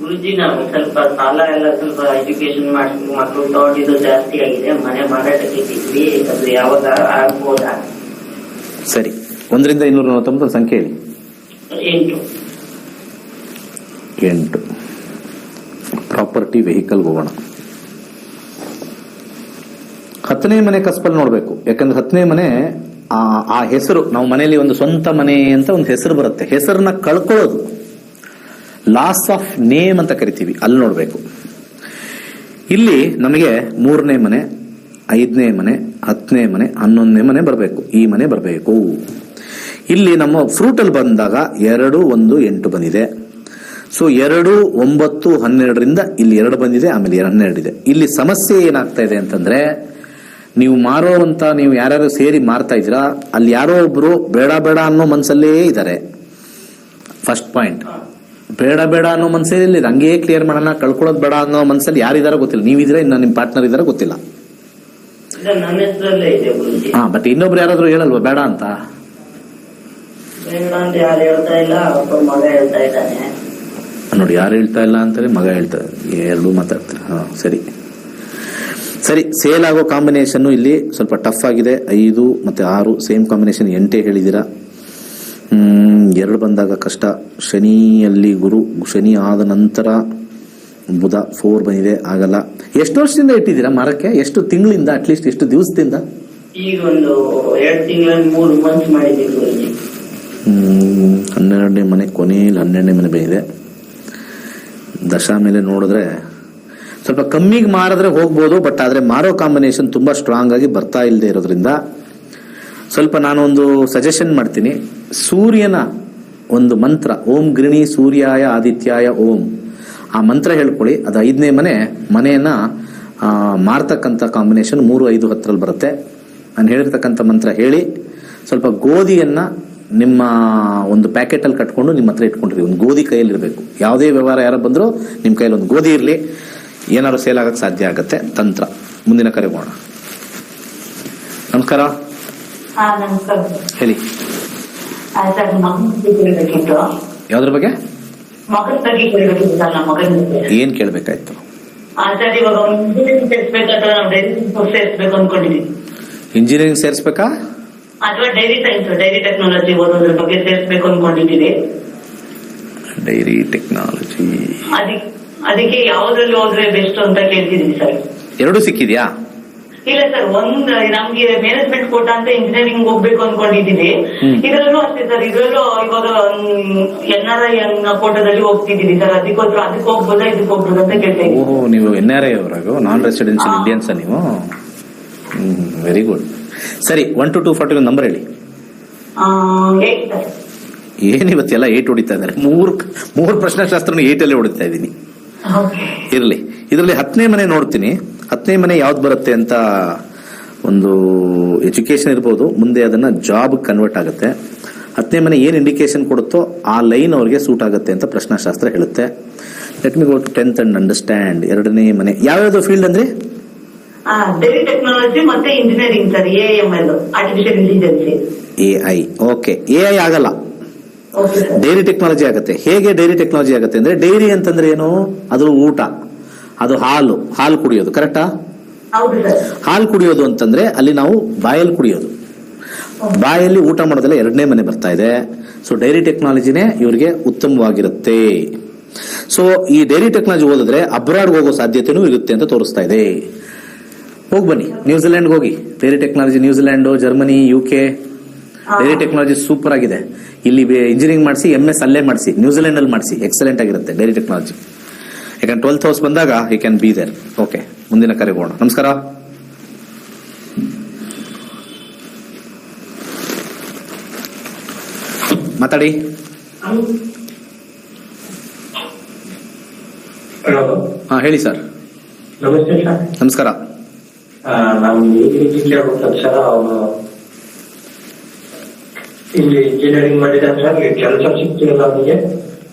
ಗುರುಜಿ, ನಾವು ಸ್ವಲ್ಪ ಸಾಲ ಎಲ್ಲ ಸ್ವಲ್ಪ ಎಜುಕೇಶನ್ ಮಾಡಿ ಮಕ್ಕಳು ತಗೊಂಡಿದ್ದು ಜಾಸ್ತಿ ಆಗಿದೆ. ಮನೆ ಮಾರಾಟಕ್ಕೆ ಇಟ್ಟಿದ್ವಿ, ಅದು ಯಾವಾಗ ಆಗ್ಬೋದಾ? ಸರಿ. 1 ರಿಂದ 249 ಸಂಖ್ಯೆ ಹೇಳಿ. 8. ಪ್ರಾಪರ್ಟಿ ವೆಹಿಕಲ್ ಹೋಗೋಣ. 10ನೇ ಮನೆ ಕಸ್ಪಲ್ಲಿ ನೋಡ್ಬೇಕು. ಯಾಕಂದ್ರೆ 10ನೇ ಮನೆ ಆ ಹೆಸರು, ನಾವು ಮನೆಯಲ್ಲಿ ಒಂದು ಸ್ವಂತ ಮನೆ ಅಂತ ಒಂದು ಹೆಸರು ಬರುತ್ತೆ. ಹೆಸರನ್ನ ಕಳ್ಕೊಳ್ಳೋದು, ಲಾಸ್ ಆಫ್ ನೇಮ್ ಅಂತ ಕರಿತೀವಿ, ಅಲ್ಲಿ ನೋಡ್ಬೇಕು. ಇಲ್ಲಿ ನಮಗೆ 3ನೇ ಮನೆ, 5ನೇ ಮನೆ, 10ನೇ ಮನೆ, 11ನೇ ಮನೆ ಬರಬೇಕು. ಈ ಮನೆ ಬರಬೇಕು. ಇಲ್ಲಿ ನಮ್ಮ ಫ್ರೂಟ್ ಅಲ್ಲಿ ಬಂದಾಗ 2, 1, 8 ಬಂದಿದೆ. ಸೊ 2, 9, 12ರಿಂದ ಇಲ್ಲಿ 2 ಬಂದಿದೆ, ಆಮೇಲೆ 12 ಇದೆ. ಇಲ್ಲಿ ಸಮಸ್ಯೆ ಏನಾಗ್ತಾ ಇದೆ ಅಂತಂದ್ರೆ, ನೀವು ಮಾರೋವಂತ ನೀವು ಯಾರ್ಯಾರು ಸೇರಿ ಮಾರ್ತಾ ಇದ್ದೀರಾ, ಅಲ್ಲಿ ಯಾರೋ ಒಬ್ರು ಬೇಡ ಬೇಡ ಅನ್ನೋ ಮನ್ಸಲ್ಲೇ ಇದ್ದಾರೆ. ಫಸ್ಟ್ ಪಾಯಿಂಟ್, ಬೇಡ ಬೇಡ ಅನ್ನೋ ಮನ್ಸಲ್ಲಿ ಹಂಗೇ ಕ್ಲಿಯರ್ ಮಾಡೋಣ, ಕಳ್ಕೊಳ್ಳೋದು ಬೇಡ ಅನ್ನೋ ಮನ್ಸಲ್ಲಿ ಯಾರಿದಾರ ಗೊತ್ತಿಲ್ಲ. ನೀವಿದ್ರೆ ಇನ್ನ ನಿಮ್ ಪಾರ್ಟ್ನರ್ ಇದಾರ ಗೊತ್ತಿಲ್ಲ. ಬಟ್ ಇನ್ನೊಬ್ರು ಯಾರಾದ್ರೂ ಹೇಳಲ್ವಾ ಬೇಡ ಅಂತ? ನೋಡಿ, ಯಾರು ಹೇಳ್ತಾ ಇಲ್ಲ ಅಂತಾರೆ, ಮಗ ಹೇಳ್ತಾರೆ, ಎರಡೂ ಮಾತಾಡ್ತಾರೆ. ಸರಿ ಸರಿ. ಸೇಲ್ ಆಗೋ ಕಾಂಬಿನೇಷನ್ ಇಲ್ಲಿ ಸ್ವಲ್ಪ ಟಫ್ ಆಗಿದೆ. 5 ಮತ್ತೆ 6 ಸೇಮ್ ಕಾಂಬಿನೇಷನ್. 8 ಹೇಳಿದಿರಾ. 2 ಬಂದಾಗ ಕಷ್ಟ. ಶನಿಯಲ್ಲಿ ಗುರು, ಶನಿ ಆದ ನಂತರ ಬುಧ, 4 ಬಂದಿದೆ, ಆಗಲ್ಲ. ಎಷ್ಟು ವರ್ಷದಿಂದ ಇಟ್ಟಿದ್ದೀರಾ ಮಾರಕ್ಕೆ? ಎಷ್ಟು ತಿಂಗಳಿಂದ, ಅಟ್ಲೀಸ್ಟ್ ಎಷ್ಟು ದಿವಸದಿಂದ? ಈಗ ಒಂದು 2 ತಿಂಗಳಲ್ಲಿ 3 ಮಂತ್ ಮಾಡಿದ್ದೀವಿ. 12ನೇ ಮನೆ ಕೊನೆಯಲ್ಲಿ 12ನೇ ಮನೆ ಬಂದಿದೆ. ದಶ ಮೇಲೆ ನೋಡಿದ್ರೆ ಸ್ವಲ್ಪ ಕಮ್ಮಿಗೆ ಮಾರಿದ್ರೆ ಹೋಗ್ಬೋದು. ಬಟ್ ಆದ್ರೆ ಮಾರೋ ಕಾಂಬಿನೇಷನ್ ತುಂಬಾ ಸ್ಟ್ರಾಂಗ್ ಆಗಿ ಬರ್ತಾ ಇಲ್ಲದೆ ಇರೋದ್ರಿಂದ ಸ್ವಲ್ಪ ನಾನು ಒಂದು ಸಜೆಷನ್ ಮಾಡ್ತೀನಿ. ಸೂರ್ಯನ ಒಂದು ಮಂತ್ರ, ಓಂ ಗೃಣಿ ಸೂರ್ಯಾಯ ಆದಿತ್ಯಾಯ ಓಂ, ಆ ಮಂತ್ರ ಹೇಳ್ಕೊಳ್ಳಿ. ಅದು 5ನೇ ಮನೆಯನ್ನ ಮಾರ್ತಕ್ಕಂಥ ಕಾಂಬಿನೇಷನ್ 3, 5, 10ರಲ್ಲಿ ಬರುತ್ತೆ. ನಾನು ಹೇಳಿರ್ತಕ್ಕಂಥ ಮಂತ್ರ ಹೇಳಿ, ಸ್ವಲ್ಪ ಗೋಧಿಯನ್ನ ನಿಮ್ಮ ಒಂದು ಪ್ಯಾಕೆಟ್ ಅಲ್ಲಿ ಕಟ್ಕೊಂಡು ನಿಮ್ಮ ಹತ್ರ ಇಟ್ಕೊಂಡಿರಿ. ಒಂದು ಗೋಧಿ ಕೈಯಲ್ಲಿ ಇರಬೇಕು. ಯಾವುದೇ ವ್ಯವಹಾರ ಯಾರು ಬಂದ್ರು ನಿಮ್ಮ ಕೈಯಲ್ಲಿ ಒಂದು ಗೋಧಿ ಇರಲಿ, ಏನಾದ್ರು ಸೇಲ್ ಆಗಕ್ಕೆ ಸಾಧ್ಯ ಆಗತ್ತೆ. ತಂತ್ರ. ಮುಂದಿನ ಕರೆ ಹೋಗೋಣ. ನಮಸ್ಕಾರ. ನಮಸ್ಕಾರ. ಹೇಳಿ. ಯಾವ್ದ್ರ ಬಗ್ಗೆ? ಮಗನ ಬಗ್ಗೆ ಕೇಳಬೇಕಿತ್ತು ಸರ್, ನಮ್ಮ ಮಗನ ಬಗ್ಗೆ. ಏನ್ ಕೇಳ್ಬೇಕಾಯ್ತು? ಸರ್ ಇವಾಗ ಇಂಜಿನಿಯರಿಂಗ್ ಸೇರಿಸ್ಬೇಕಾದ್ರೆ ನಾವು ಡೈರಿ ಸೇರಿಸ್ಬೇಕು ಅನ್ಕೊಂಡಿದೀವಿ. ಇಂಜಿನಿಯರಿಂಗ್ ಸೇರಿಸ್ಬೇಕಾ ಅಥವಾ ಡೈರಿ ಸೈನ್ಸ್, ಡೈರಿ ಟೆಕ್ನಾಲಜಿ ಓದೋದ್ರ ಬಗ್ಗೆ ಸೇರಿಸ್ಬೇಕು ಅನ್ಕೊಂಡಿದೀವಿ. ಡೈರಿ ಟೆಕ್ನಾಲಜಿ ಅದಕ್ಕೆ ಯಾವ್ದ್ರಲ್ಲಿ ಹೋದ್ರೆ ಬೆಸ್ಟ್ ಅಂತ ಕೇಳ್ತಿದೀನಿ ಸರ್. ಎರಡು ಸಿಕ್ಕಿದ್ಯಾ? ಇಲ್ಲ ಸರ್, ನಮ್ಗೆ ಮ್ಯಾನೇಜ್ಮೆಂಟ್ ಕೋಟಾ ಅಂತ ಇಂಜಿನಿಯರಿಂಗ್ ಹೋಗ್ಬೇಕು ಅನ್ಕೊಂಡಿದೀವಿ. ಇದರಲ್ಲೂ ಅಷ್ಟೇ ಸರ್, ಇದರಲ್ಲೂ ಇವಾಗ NRI ಕೋಟಾದಲ್ಲಿ ಹೋಗ್ತಿದೀವಿ ಸರ್. ಅದಕ್ಕೆ ಹೋಗ್ಬೋದಾ ಇದಕ್ಕೆ ಹೋಗ್ಬೋದಾ ಅಂತ ಕೇಳ್ತಾ ಇದ್ದೀವಿ. ಓಹೋ, ನೀವು NRI ಅವರಾಗ ನಾನ್ ರೆಸಿಡೆನ್ಷಿಯಲ್ ಇಂಡಿಯನ್ಸ್ ನೀವು? Very good. ಸರಿ, 1 to 240 ನಂಬರ್ ಹೇಳಿ. ಏನ್ ಇವತ್ತೆಲ್ಲ 8 ಹೊಡಿತಾ ಇದ್ದಾರೆ. ಮೂರು ಪ್ರಶ್ನಾಶಾಸ್ತ್ರ 8 ಅಲ್ಲೇ ಹೊಡಿತಾ ಇದ್ದೀನಿ. ಇರ್ಲಿ, ಇದರಲ್ಲಿ 10ನೇ ಮನೆ ನೋಡ್ತೀನಿ. 10ನೇ ಮನೆ ಯಾವ್ದು ಬರುತ್ತೆ ಅಂತ ಒಂದು ಎಜುಕೇಶನ್ ಇರ್ಬೋದು, ಮುಂದೆ ಅದನ್ನ ಜಾಬ್ ಕನ್ವರ್ಟ್ ಆಗುತ್ತೆ. 10ನೇ ಮನೆ ಏನ್ ಇಂಡಿಕೇಶನ್ ಕೊಡುತ್ತೋ ಆ ಲೈನ್ ಅವ್ರಿಗೆ ಸೂಟ್ ಆಗುತ್ತೆ ಅಂತ ಪ್ರಶ್ನಾಶಾಸ್ತ್ರ ಹೇಳುತ್ತೆ. Let me go to 10th and understand. 2ನೇ ಮನೆ ಯಾವ್ಯಾವ್ದು ಫೀಲ್ಡ್ ಅಂದ್ರೆ? ಡೈರಿ ಟೆಕ್ನಾಲಜಿ ಮತ್ತೆ engineering sir. AIML, artificial intelligence. AI. Okay, AI ಆಗಲ್ಲ, ಡೈರಿ ಟೆಕ್ನಾಲಜಿ ಆಗುತ್ತೆ. ಹೇಗೆ ಡೈರಿ ಟೆಕ್ನಾಲಜಿ ಆಗುತ್ತೆ ಅಂದ್ರೆ, ಡೈರಿ ಅಂತಂದ್ರೆ ಏನು? ಅದು ಊಟ, ಅದು ಹಾಲು ಕುಡಿಯೋದು. ಕರೆಕ್ಟಾ? ಹಾಲು ಕುಡಿಯೋದು ಅಂತಂದ್ರೆ ಅಲ್ಲಿ ನಾವು ಬಾಯಲ್ಲಿ ಕುಡಿಯೋದು, ಬಾಯಲ್ಲಿ ಊಟ ಮಾಡೋದೆಲ್ಲ 2ನೇ ಮನೆ ಬರ್ತಾ ಇದೆ. ಸೊ ಡೈರಿ ಟೆಕ್ನಾಲಜಿನೇ ಇವ್ರಿಗೆ ಉತ್ತಮವಾಗಿರುತ್ತೆ. ಸೊ ಈ ಡೈರಿ ಟೆಕ್ನಾಲಜಿ ಓದಿದ್ರೆ ಅಬ್ರಾಡ್ ಹೋಗೋ ಸಾಧ್ಯತೆನೂ ಇರುತ್ತೆ ಅಂತ ತೋರಿಸ್ತಾ ಇದೆ. ಹೋಗಿ ಬನ್ನಿ, ನ್ಯೂಜಿಲೆಂಡ್ ಹೋಗಿ. Dairy technology New Zealand, Germany, UK dairy technology super ಆಗಿದೆ. ಇಲ್ಲಿ ಇಂಜಿನಿಯರಿಂಗ್ ಮಾಡಿಸಿ, MS ಅಲ್ಲೇ ಮಾಡಿಸಿ, ನ್ಯೂಜಿಲೆಂಡ್ ಅಲ್ಲಿ ಮಾಡಿಸಿ, ಎಕ್ಸಲೆಂಟ್ ಆಗಿರುತ್ತೆ ಡೈರಿ ಟೆಕ್ನಾಲಜಿ. ಯಾಕಂದ್ರೆ 12th ಹೌಸ್ ಬಂದಾಗ he can be there. Okay, ಮುಂದಿನ ಕರೆಗೋಣ. ನಮಸ್ಕಾರ. ಮಾತಾಡಿ. ಹಾ, ಹೇಳಿ ಸರ್. ನಮಸ್ತೆ ಸರ್. ನಮಸ್ಕಾರ. ನಾವು ಸರ್, ಅವನು ಇಲ್ಲಿ ಇಂಜಿನಿಯರಿಂಗ್ ಮಾಡಿದ್ದಾನೆ ಸರ್. ಕೆಲಸ ಸಿಗ್ತಿಲ್ಲ ಅವನಿಗೆ.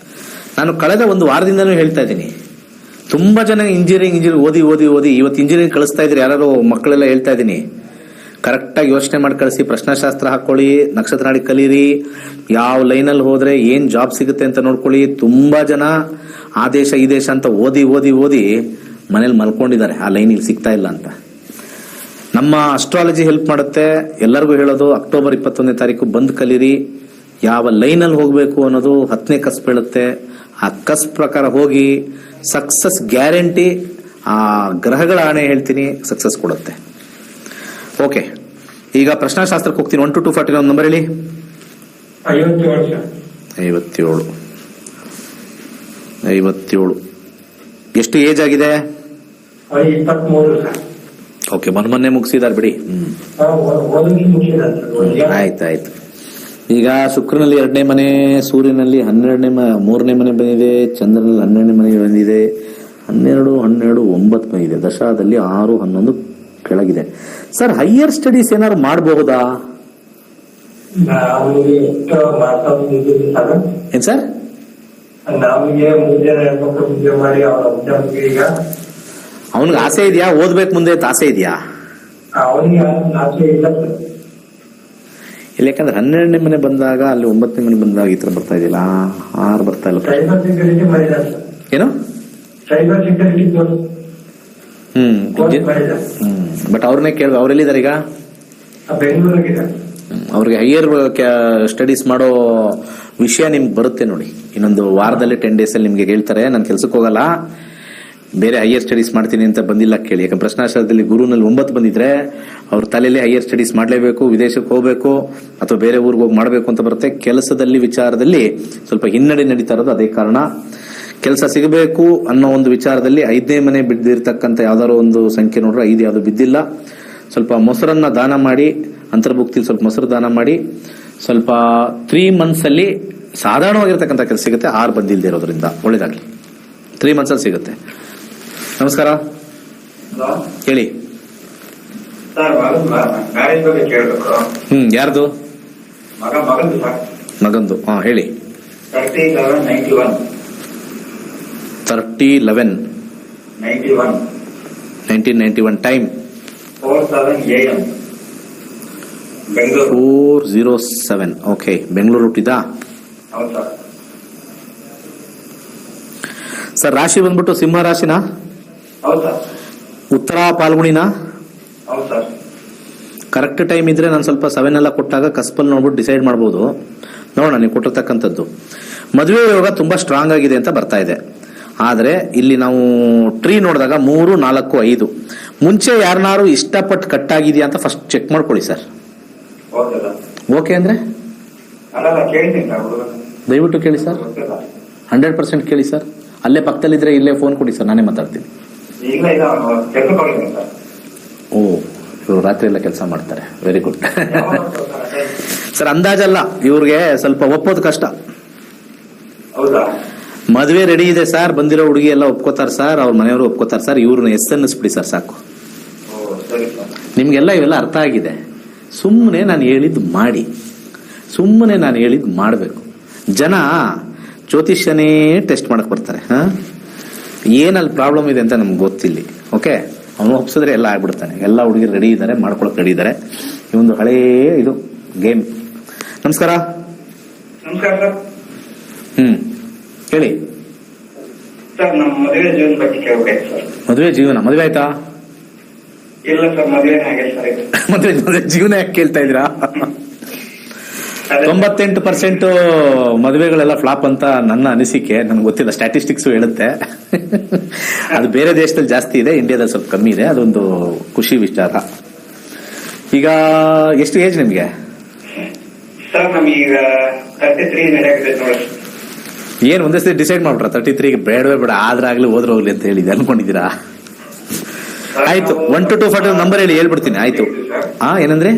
ನಾನು ಕಳೆದ ಒಂದು ವಾರದಿಂದನೂ ಹೇಳ್ತಾ ಇದ್ದೀನಿ, ತುಂಬಾ ಜನ ಇಂಜಿನಿಯರಿಂಗ್ ಓದಿ ಇವತ್ತು ಇಂಜಿನಿಯರಿಂಗ್ ಕಳಿಸ್ತಾ ಇದ್ರಿ. ಯಾರು ಮಕ್ಕಳೆಲ್ಲ ಹೇಳ್ತಾ ಇದ್ದೀನಿ, ಕರೆಕ್ಟಾಗಿ ಯೋಚನೆ ಮಾಡಿ ಕಳಿಸಿ. ಪ್ರಶ್ನಾಶಾಸ್ತ್ರ ಹಾಕೊಳ್ಳಿ, ನಕ್ಷತ್ರ ನಾಡಿ ಕಲೀರಿ, ಯಾವ ಲೈನಲ್ಲಿ ಹೋದ್ರೆ ಏನ್ ಜಾಬ್ ಸಿಗುತ್ತೆ ಅಂತ ನೋಡ್ಕೊಳ್ಳಿ. ತುಂಬಾ ಜನ ಆ ದೇಶ ಈ ದೇಶ ಅಂತ ಓದಿ ಮನೇಲಿ ಮಲ್ಕೊಂಡಿದ್ದಾರೆ, ಆ ಲೈನ್ ಇಲ್ಲಿ ಸಿಗ್ತಾ ಇಲ್ಲ ಅಂತ. ನಮ್ಮ ಅಸ್ಟ್ರಾಲಜಿ ಹೆಲ್ಪ್ ಮಾಡುತ್ತೆ. ಎಲ್ಲರಿಗೂ ಹೇಳೋದು, ಅಕ್ಟೋಬರ್ 21ನೇ ತಾರೀಕು ಬಂದ್ ಕಲೀರಿ. ಯಾವ ಲೈನಲ್ಲಿ ಹೋಗ್ಬೇಕು ಅನ್ನೋದು 10ನೇ ಕಸ್ಬ್ ಹೇಳುತ್ತೆ. ಆ ಕಸ್ಬ್ ಪ್ರಕಾರ ಹೋಗಿ ಸಕ್ಸಸ್ ಗ್ಯಾರಂಟಿ. ಆ ಗ್ರಹಗಳ ಆಣೆ ಹೇಳ್ತೀನಿ, ಸಕ್ಸಸ್ ಕೊಡುತ್ತೆ. ಓಕೆ, ಈಗ ಪ್ರಶ್ನಾಶಾಸ್ತ್ರಕ್ಕೆ ಹೋಗ್ತೀನಿ. 1 to 240 ನಂಬರ್ ಹೇಳಿ. 57. ಎಷ್ಟು ಏಜ್ ಆಗಿದೆ? 23. ಓಕೆ, ಮೊನ್ನೆ ಮುಗಿಸಿದಾರೆ ಬಿಡಿ. ಆಯ್ತಾಯ್ತು. ಈಗ ಶುಕ್ರನಲ್ಲಿ 2ನೇ ಮನೆ, ಸೂರ್ಯನಲ್ಲಿ 3ನೇ ಮನೆ ಬಂದಿದೆ, ಚಂದ್ರನಲ್ಲಿ 12ನೇ ಮನೆ ಬಂದಿದೆ, 12, 9 ಬಂದಿದೆ. ದಶಾದಲ್ಲಿ 6, 11 ಕೆಳಗಿದೆ. ಸರ್, ಹೈಯರ್ ಸ್ಟಡೀಸ್ ಏನಾದ್ರು ಮಾಡಬಹುದಾ? ಏನ್ ಸರ್? ಅವನಿಗೆ ಆಸೆ ಇದೆಯಾ? ಓದ್ಬೇಕು ಮುಂದೆ ಅಂತ ಆಸೆ ಇದೆಯಾ? ಇಲ್ಲ, ಯಾಕಂದ್ರೆ 12ನೇ ಮನೆ ಬಂದಾಗ ಅಲ್ಲಿ 9ನೇ ಮನೆ ಬಂದಾಗ ಈ ತರ ಬರ್ತಾ ಇದೆಯಲ್ಲ, 6 ಬರ್ತಾ ಇಲ್ಲ. ಏನು? ಬಟ್ ಅವ್ರನ್ನೇ ಕೇಳ, ಅವ್ರೆಲ್ಲಿದ್ದಾರೆ ಈಗ? ಅವ್ರಿಗೆ ಹೈಯರ್ ಸ್ಟಡೀಸ್ ಮಾಡೋ ವಿಷಯ ನಿಮ್ಗೆ ಬರುತ್ತೆ ನೋಡಿ. ಇನ್ನೊಂದು ವಾರದಲ್ಲಿ 10 days ಅಲ್ಲಿ ನಿಮ್ಗೆ ಹೇಳ್ತಾರೆ. ನಾನು ಕೆಲ್ಸಕ್ಕೆ ಹೋಗಲ್ಲ, ಬೇರೆ ಹೈಯರ್ ಸ್ಟಡೀಸ್ ಮಾಡ್ತೀನಿ ಅಂತ ಬಂದಿಲ್ಲ ಕೇಳಿ. ಯಾಕಂದ್ರೆ ಪ್ರಶ್ನಾಶಾಸ್ತ್ರದಲ್ಲಿ ಗುರುನಲ್ಲಿ 9 ಬಂದಿದ್ರೆ ಅವ್ರ ತಲೆಯಲ್ಲಿ ಹೈಯರ್ ಸ್ಟಡೀಸ್ ಮಾಡಲೇಬೇಕು, ವಿದೇಶಕ್ಕೆ ಹೋಗ್ಬೇಕು ಅಥವಾ ಬೇರೆ ಊರಿಗೆ ಹೋಗಿ ಮಾಡಬೇಕು ಅಂತ ಬರುತ್ತೆ. ಕೆಲಸದಲ್ಲಿ ವಿಚಾರದಲ್ಲಿ ಸ್ವಲ್ಪ ಹಿನ್ನಡೆ ನಡೀತಾ ಇರೋದು ಅದೇ ಕಾರಣ. ಕೆಲಸ ಸಿಗಬೇಕು ಅನ್ನೋ ಒಂದು ವಿಚಾರದಲ್ಲಿ 5ನೇ ಮನೆ ಬಿದ್ದಿರ್ತಕ್ಕಂಥ ಯಾವ್ದಾದ್ರು ಒಂದು ಸಂಖ್ಯೆ ನೋಡ್ರೆ 5 ಯಾವ್ದು ಬಿದ್ದಿಲ್ಲ. ಸ್ವಲ್ಪ ಮೊಸರನ್ನ ದಾನ ಮಾಡಿ, ಅಂತರ್ಭುಕ್ತಿಲಿ ಸ್ವಲ್ಪ ಮೊಸರು ದಾನ ಮಾಡಿ, ಸ್ವಲ್ಪ 3 months ಅಲ್ಲಿ ಸಾಧಾರಣವಾಗಿರ್ತಕ್ಕಂಥ ಕೆಲಸ ಸಿಗುತ್ತೆ. 6 ಬಂದಿಲ್ದೇ ಇರೋದ್ರಿಂದ ಒಳ್ಳೇದಾಗ್ಲಿ. 3 months ಅಲ್ಲಿ ಸಿಗುತ್ತೆ. ನಮಸ್ಕಾರ, ಹೇಳಿ. ಯಾರ್ದು? ಮಗಂದು. ಹಾ, ಹೇಳಿ. 30/11/1991 ಟೈಮ್ 407. ಓಕೆ, ಬೆಂಗಳೂರು ಹುಟ್ಟಿದಾ? ಸರ್ ರಾಶಿ ಬಂದ್ಬಿಟ್ಟು ಸಿಂಹ ರಾಶಿನಾ, ಹೌದು ಸರ್. ಉತ್ತರ ಪಾಲ್ಗುಣಿನಾ? ಹೌದು ಸರ್. ಕರೆಕ್ಟ್ ಟೈಮ್ ಇದ್ರೆ ನಾನು ಸ್ವಲ್ಪ 7 ಎಲ್ಲ ಕೊಟ್ಟಾಗ ಕಸ್ಪಲ್ ನೋಡ್ಬಿಟ್ಟು ಡಿಸೈಡ್ ಮಾಡ್ಬೋದು. ನೋಡೋಣ ನೀವು ಕೊಟ್ಟಿರ್ತಕ್ಕಂಥದ್ದು. ಮದುವೆ ಯೋಗ ತುಂಬಾ ಸ್ಟ್ರಾಂಗ್ ಆಗಿದೆ ಅಂತ ಬರ್ತಾ ಇದೆ. ಆದ್ರೆ ಇಲ್ಲಿ ನಾವು ಟ್ರೀ ನೋಡಿದಾಗ 3, 4, 5 ಮುಂಚೆ ಯಾರನ್ನಾರು ಇಷ್ಟಪಟ್ಟು ಕಟ್ಟಾಗಿದೆಯಾ ಅಂತ ಫಸ್ಟ್ ಚೆಕ್ ಮಾಡ್ಕೊಳ್ಳಿ ಸರ್. Okay sir. ಓಕೆ ಅಂದ್ರೆ ಅಲ್ಲ ಕೇಳ್ತೀನಿ ಸರ್ ಹುಡುಗ. ದಯವಿಟ್ಟು ಕೇಳಿ ಸರ್, 100% ಕೇಳಿ ಸರ್. ಅಲ್ಲೇ ಪಕ್ಕದಲ್ಲಿದ್ರೆ ಇಲ್ಲೇ ಫೋನ್ ಕೊಡಿ ಸರ್, ನಾನೇ ಮಾತಾಡ್ತೀನಿ. ಈಗ ಕೆಲಸ ಕೊಡ್ತೀನಿ ಸರ್. ಓ, ಇವರು ರಾತ್ರಿ ಎಲ್ಲ ಕೆಲಸ ಮಾಡ್ತಾರೆ, ವೆರಿ ಗುಡ್. ಸರ್ ಅಂದಾಜಲ್ಲ, ಇವ್ರಿಗೆ ಸ್ವಲ್ಪ ಒಪ್ಪೋದು ಕಷ್ಟ. ಹೌದಾ? ಮದುವೆ ರೆಡಿ ಇದೆ ಸರ್, ಬಂದಿರೋ ಹುಡುಗಿ ಎಲ್ಲ ಒಪ್ಕೋತಾರೆ ಸರ್, ಅವ್ರ ಮನೆಯವರು ಒಪ್ಕೋತಾರೆ ಸರ್. ಇವ್ರನ್ನ ಎಸ್ ಅನ್ನಿಸ್ಬಿಡಿ ಸರ್ ಸಾಕು. ಸರಿ ಸರ್. ನಿಮ್ಗೆಲ್ಲ ಇವೆಲ್ಲ ಅರ್ಥ ಆಗಿದೆ. ಸುಮ್ಮನೆ ನಾನು ಹೇಳಿದ್ದು ಮಾಡಿ, ಸುಮ್ಮನೆ ನಾನು ಹೇಳಿದ್ದು ಮಾಡಬೇಕು. ಜನ ಜ್ಯೋತಿಷ್ಯನೇ ಟೆಸ್ಟ್ ಮಾಡಕ್ ಬರ್ತಾರೆ. ಏನಲ್ಲಿ ಪ್ರಾಬ್ಲಮ್ ಇದೆ ಅಂತ ನಮ್ಗೆ ಗೊತ್ತಿಲ್ಲ. ಓಕೆ, ಅವನು ಒಪ್ಸಿದ್ರೆ ಎಲ್ಲ ಆಗ್ಬಿಡ್ತಾನೆ. ಎಲ್ಲ ಹುಡುಗಿರು ರೆಡಿ ಇದ್ದಾರೆ, ಮಾಡ್ಕೊಳಕ್ ರೆಡಿ ಇದ್ದಾರೆ. ಈ ಒಂದು ಹಳೇ ಇದು ಗೇಮ್. ನಮಸ್ಕಾರ. ನಮಸ್ಕಾರ ಸರ್. ಹೇಳಿ ಸರ್, ನಮ್ಮ ಮದುವೆ ಜೀವನ ಬಗ್ಗೆ ಕೇಳ್ಬೇಕಾಯ್ತು ಸರ್. ಮದುವೆ ಜೀವನ, ಮದುವೆ ಆಯ್ತಾ? ಇಲ್ಲ ಸರ್, ಮದುವೆ ಹಾಗೆ ಸರ್ ಇದು. ಮದುವೆ ಜೀವನ ಯಾಕೆ ಕೇಳ್ತಾ ಇದ್ದೀರಾ? 98% ಮದುವೆಗಳೆಲ್ಲ ಫ್ಲಾಪ್ ಅಂತ ನನ್ನ ಅನಿಸಿಕೆ. ನನ್ಗೆ ಗೊತ್ತಿಲ್ಲ, ಸ್ಟ್ಯಾಟಿಸ್ಟಿಕ್ಸ್ ಹೇಳುತ್ತೆ. ಅದು ಬೇರೆ ದೇಶದಲ್ಲಿ ಜಾಸ್ತಿ ಇದೆ, ಇಂಡಿಯಾದಲ್ಲಿ ಸ್ವಲ್ಪ ಕಮ್ಮಿ ಇದೆ. ಅದೊಂದು ಖುಷಿ ವಿಚಾರ. ಈಗ ಎಷ್ಟು ಏಜ್ ನಿಮ್ಗೆ? ಸರ್ ನಮೀಗ 33 ನಡೆಯಾಗಿದೆ ನೋಡಿ. ಏನ್ ಒಂದೇ ಸತಿ ಡಿಸೈಡ್ ಮಾಡ್ಬಿಟ್ರ 33ಗೆ ಬೇಡವೇ ಬೇಡ, ಆದ್ರಾಗ್ಲಿ ಹೋದ್ರೆ ಹೋಗ್ಲಿ ಅಂತ ಹೇಳಿದೆ ಅನ್ಕೊಂಡಿದ್ದೀರಾ? ಆಯ್ತು, 1 to 2 ನಂಬರ್ ಹೇಳಿ ಹೇಳ್ಬಿಡ್ತೀನಿ. ಆಯ್ತು. ಏನಂದ್ರೆ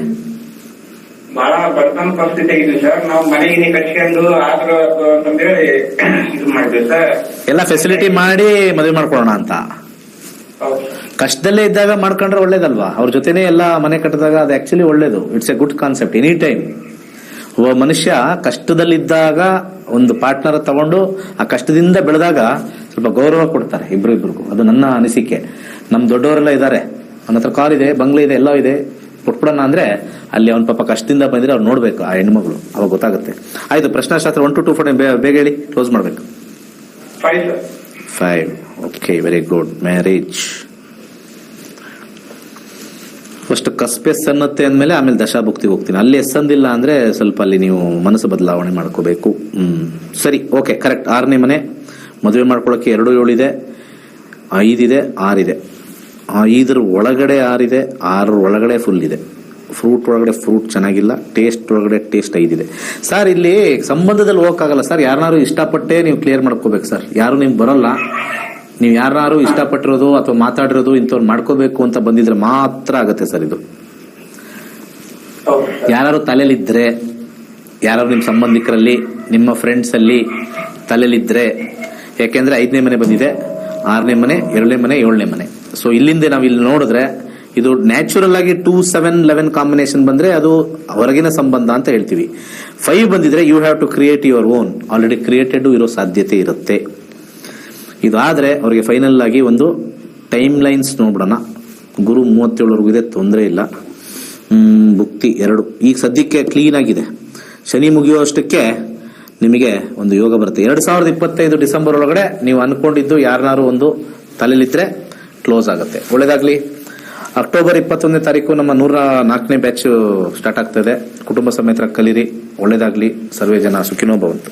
ಬಹಳ ಬಡತನ ಪರಿಸ್ಥಿತಿ ಆಗಿದೆ ಸರ್. ನಾವು ಮನೆಗೆ ಕಟ್ಕೊಂಡು ಆದ್ರೂ ಅಂತಂದೇಳಿ ಇದು ಮಾಡಿದ್ವಿ ಸರ್. ಎಲ್ಲ ಫೆಸಿಲಿಟಿ ಮಾಡಿ ಮದುವೆ ಮಾಡ್ಕೊಳ್ಳೋಣ ಅಂತ. ಕಷ್ಟದಲ್ಲೇ ಇದ್ದಾಗ ಮಾಡ್ಕೊಂಡ್ರೆ ಒಳ್ಳೇದಲ್ವಾ? ಅವ್ರ ಜೊತೆನೆ ಎಲ್ಲ ಮನೆ ಕಟ್ಟಿದಾಗ ಅದು ಆಕ್ಚುಲಿ ಒಳ್ಳೇದು. It's A good concept. Any time ಒಬ್ಬ ಮನುಷ್ಯ ಕಷ್ಟದಲ್ಲಿದ್ದಾಗ ಒಂದು ಪಾರ್ಟ್ನರ್ ತಗೊಂಡು ಆ ಕಷ್ಟದಿಂದ ಬೆಳೆದಾಗ ಸ್ವಲ್ಪ ಗೌರವ ಕೊಡ್ತಾರೆ ಇಬ್ರಿಗೂ. ಅದು ನನ್ನ ಅನಿಸಿಕೆ. ನಮ್ ದೊಡ್ಡವರೆಲ್ಲ ಇದ್ದಾರೆ, ಅವನ ಹತ್ರ ಕಾರ್ ಇದೆ, ಬಂಗ್ಲೆ ಇದೆ, ಎಲ್ಲ ಇದೆ, ಕೊಟ್ಬಿಡೋಣ ಅಂದ್ರೆ ಅಲ್ಲಿ ಅವ್ನ ಪಾಪ ಕಷ್ಟದಿಂದ ಬಂದ್ರೆ ಅವ್ರು ನೋಡ್ಬೇಕು ಆ ಹೆಣ್ಮಗಳು, ಅವಾಗ ಗೊತ್ತಾಗುತ್ತೆ. ಆಯ್ತು, ಪ್ರಶ್ನಾಶಾಸ್ತ್ರ 1 to 2 ಬೇಗ ಹೇಳಿ, ಕ್ಲೋಸ್ ಮಾಡ್ಬೇಕು. 5. Okay, very good. Marriage first cusp yes ಅನ್ನತ್ತೆ ಅಂದ್ಮೇಲೆ ಆಮೇಲೆ ದಶಾಭುಕ್ತಿಗೆ ಹೋಗ್ತೀನಿ. ಅಲ್ಲಿ ಎಸ್ ಅಂದಿಲ್ಲ ಅಂದ್ರೆ ಸ್ವಲ್ಪ ಅಲ್ಲಿ ನೀವು ಮನಸ್ಸು ಬದಲಾವಣೆ ಮಾಡ್ಕೋಬೇಕು. ಸರಿ, ಓಕೆ, ಕರೆಕ್ಟ್. 6ನೇ ಮನೆ. ಮದುವೆ ಮಾಡ್ಕೊಳಕ್ಕೆ 2, 7 ಇದೆ, 5 ಇದೆ, 6 ಇದೆ. 5 ಒಳಗಡೆ 6 ಇದೆ, 6 ಒಳಗಡೆ ಫುಲ್ ಇದೆ. ಫ್ರೂಟ್ ಒಳಗಡೆ ಫ್ರೂಟ್ ಚೆನ್ನಾಗಿಲ್ಲ, ಟೇಸ್ಟ್ ಒಳಗಡೆ ಟೇಸ್ಟ್ 5 ಇದೆ. ಸರ್ ಇಲ್ಲಿ ಸಂಬಂಧದಲ್ಲಿ ಹೋಗಕ್ಕಾಗಲ್ಲ ಸರ್. ಯಾರನ್ನಾರು ಇಷ್ಟಪಟ್ಟೆ ನೀವು ಕ್ಲಿಯರ್ ಮಾಡ್ಕೋಬೇಕು ಸರ್. ಯಾರು ನಿಮ್ಗೆ ಬರಲ್ಲ. ನೀವು ಯಾರು ಇಷ್ಟಪಟ್ಟಿರೋದು ಅಥವಾ ಮಾತಾಡಿರೋದು ಇಂಥವ್ರು ಮಾಡ್ಕೋಬೇಕು ಅಂತ ಬಂದಿದ್ರೆ ಮಾತ್ರ ಆಗತ್ತೆ ಸರ್ ಇದು. ಯಾರು ತಲೆಲಿದ್ರೆ, ಯಾರು ನಿಮ್ ಸಂಬಂಧಿಕರಲ್ಲಿ, ನಿಮ್ಮ ಫ್ರೆಂಡ್ಸ್ ಅಲ್ಲಿ ತಲೆಲಿದ್ರೆ, ಯಾಕೆಂದ್ರೆ 5ನೇ ಮನೆ ಬಂದಿದೆ, 6ನೇ ಮನೆ, 2ನೇ ಮನೆ, 7ನೇ ಮನೆ. ಸೊ ಇಲ್ಲಿಂದ ನಾವು ಇಲ್ಲಿ ನೋಡಿದ್ರೆ ಇದು ನ್ಯಾಚುರಲ್ ಆಗಿ 2, 7, 11 ಕಾಂಬಿನೇಷನ್ ಬಂದ್ರೆ ಅದು ಹೊರಗಿನ ಸಂಬಂಧ ಅಂತ ಹೇಳ್ತೀವಿ. 5 ಬಂದಿದ್ರೆ you have to create your own. Already created ಇರೋ ಸಾಧ್ಯತೆ ಇರುತ್ತೆ. ಇದಾದ್ರೆ ಅವರಿಗೆ ಫೈನಲ್ ಆಗಿ ಒಂದು ಟೈಮ್ ಲೈನ್ಸ್ ನೋಡ್ಬಿಡೋಣ. ಗುರು 37ವರೆಗೂ ಇದೆ, ತೊಂದರೆ ಇಲ್ಲ. ಭುಕ್ತಿ 2 ಈಗ ಸದ್ಯಕ್ಕೆ ಕ್ಲೀನ್ ಆಗಿದೆ. ಶನಿ ಮುಗಿಯುವಷ್ಟಕ್ಕೆ ನಿಮಗೆ ಒಂದು ಯೋಗ ಬರುತ್ತೆ. 2025 ಡಿಸೆಂಬರ್ ಒಳಗಡೆ ನೀವು ಅನ್ಕೊಂಡಿದ್ದು ಯಾರನ್ನಾರು ಒಂದು ತಲೆಲಿದ್ರೆ ಕ್ಲೋಸ್ ಆಗುತ್ತೆ. ಒಳ್ಳೇದಾಗ್ಲಿ. ಅಕ್ಟೋಬರ್ 21ನೇ ತಾರೀಕು ನಮ್ಮ 104ನೇ ಬ್ಯಾಚ್ ಸ್ಟಾರ್ಟ್ ಆಗ್ತದೆ. ಕುಟುಂಬ ಸಮೇತ ಕಲೀರಿ. ಒಳ್ಳೇದಾಗ್ಲಿ. ಸರ್ವೇ ಜನ ಸುಖಿನೋ ಭವಂತು.